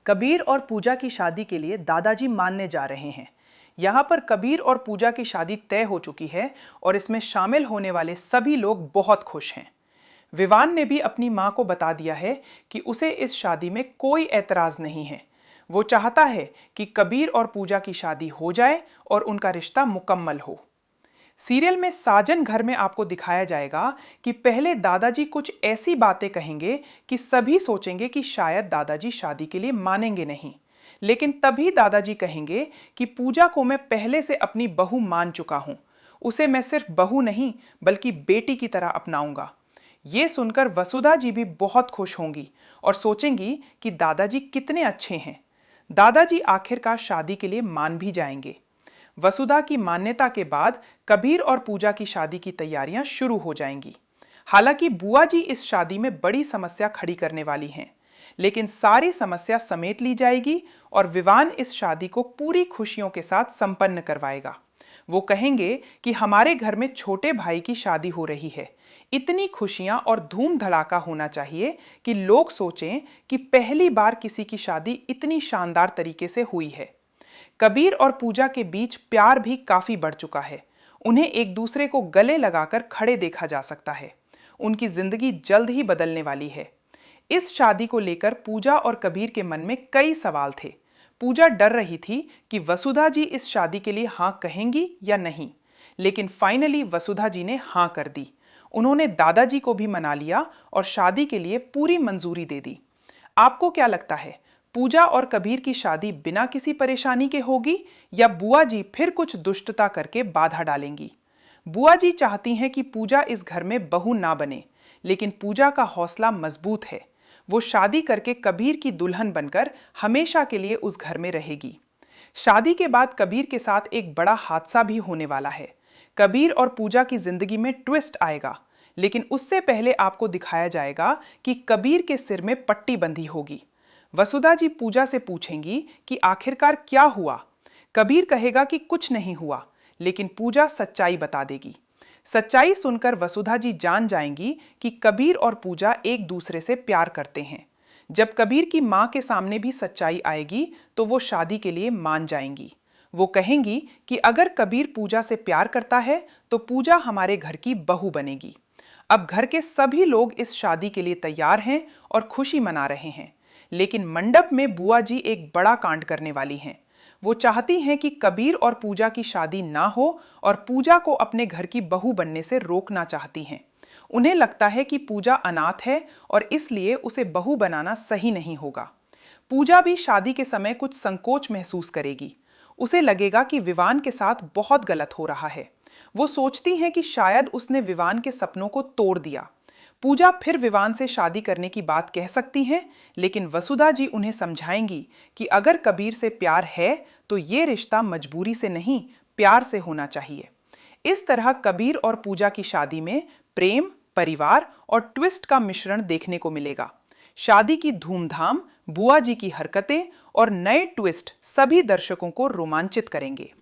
कबीर और पूजा की शादी के लिए दादाजी मानने जा रहे हैं। यहाँ पर कबीर और पूजा की शादी तय हो चुकी है और इसमें शामिल होने वाले सभी लोग बहुत खुश हैं। विवान ने भी अपनी माँ को बता दिया है कि उसे इस शादी में कोई एतराज नहीं है। वो चाहता है कि कबीर और पूजा की शादी हो जाए और उनका रिश्ता मुकम्मल हो। सीरियल में साजन घर में आपको दिखाया जाएगा कि पहले दादाजी कुछ ऐसी बातें कहेंगे कि सभी सोचेंगे कि शायद दादाजी शादी के लिए मानेंगे नहीं, लेकिन तभी दादाजी कहेंगे कि पूजा को मैं पहले से अपनी बहू मान चुका हूं, उसे मैं सिर्फ बहू नहीं बल्कि बेटी की तरह अपनाऊंगा। ये सुनकर वसुधा जी भी बहुत खुश होंगी और सोचेंगी कि दादाजी कितने अच्छे हैं। दादाजी आखिरकार शादी के लिए मान भी जाएंगे। वसुधा की मान्यता के बाद कबीर और पूजा की शादी की तैयारियां शुरू हो जाएंगी। हालांकि बुआ जी इस शादी में बड़ी समस्या खड़ी करने वाली हैं, लेकिन सारी समस्या समेट ली जाएगी और विवान इस शादी को पूरी खुशियों के साथ संपन्न करवाएगा। वो कहेंगे कि हमारे घर में छोटे भाई की शादी हो रही है, इतनी खुशियां और धूम धड़ाका होना चाहिए कि लोग सोचें कि पहली बार किसी की शादी इतनी शानदार तरीके से हुई है। कबीर और पूजा के बीच प्यार भी काफी बढ़ चुका है। उन्हें एक दूसरे को गले लगाकर खड़े देखा जा सकता है। उनकी जिंदगी जल्द ही बदलने वाली है। इस शादी को लेकर पूजा और कबीर के मन में कई सवाल थे। पूजा डर रही थी कि वसुधा जी इस शादी के लिए हाँ कहेंगी या नहीं, लेकिन फाइनली वसुधा जी ने हाँ कर दी। उन्होंने दादाजी को भी मना लिया और शादी के लिए पूरी मंजूरी दे दी। आपको क्या लगता है, पूजा और कबीर की शादी बिना किसी परेशानी के होगी या बुआ जी फिर कुछ दुष्टता करके बाधा डालेंगी? बुआ जी चाहती हैं कि पूजा इस घर में बहू ना बने, लेकिन पूजा का हौसला मजबूत है। वो शादी करके कबीर की दुल्हन बनकर हमेशा के लिए उस घर में रहेगी। शादी के बाद कबीर के साथ एक बड़ा हादसा भी होने वाला है। कबीर और पूजा की जिंदगी में ट्विस्ट आएगा, लेकिन उससे पहले आपको दिखाया जाएगा कि कबीर के सिर में पट्टी बंधी होगी। वसुधा जी पूजा से पूछेंगी कि आखिरकार क्या हुआ। कबीर कहेगा कि कुछ नहीं हुआ, लेकिन पूजा सच्चाई बता देगी। सच्चाई सुनकर वसुधा जी जान जाएंगी कि कबीर और पूजा एक दूसरे से प्यार करते हैं। जब कबीर की मां के सामने भी सच्चाई आएगी तो वो शादी के लिए मान जाएंगी। वो कहेंगी कि अगर कबीर पूजा से प्यार करता है तो पूजा हमारे घर की बहू बनेगी। अब घर के सभी लोग इस शादी के लिए तैयार हैं और खुशी मना रहे हैं, लेकिन मंडप में बुआ जी एक बड़ा कांड करने वाली हैं। वो चाहती हैं कि कबीर और पूजा की शादी ना हो और पूजा को अपने घर की बहू बनने से रोकना चाहती हैं। उन्हें लगता है कि पूजा अनाथ है और इसलिए उसे बहू बनाना सही नहीं होगा। पूजा भी शादी के समय कुछ संकोच महसूस करेगी। उसे लगेगा कि विवान के साथ बहुत गलत हो रहा है। वो सोचती हैं कि शायद उसने विवान के सपनों को तोड़ दिया। पूजा फिर विवान से शादी करने की बात कह सकती हैं, लेकिन वसुधा जी उन्हें समझाएंगी कि अगर कबीर से प्यार है तो ये रिश्ता मजबूरी से नहीं, प्यार से होना चाहिए। इस तरह कबीर और पूजा की शादी में प्रेम, परिवार और ट्विस्ट का मिश्रण देखने को मिलेगा। शादी की धूमधाम, बुआ जी की हरकतें और नए ट्विस्ट सभी दर्शकों को रोमांचित करेंगे।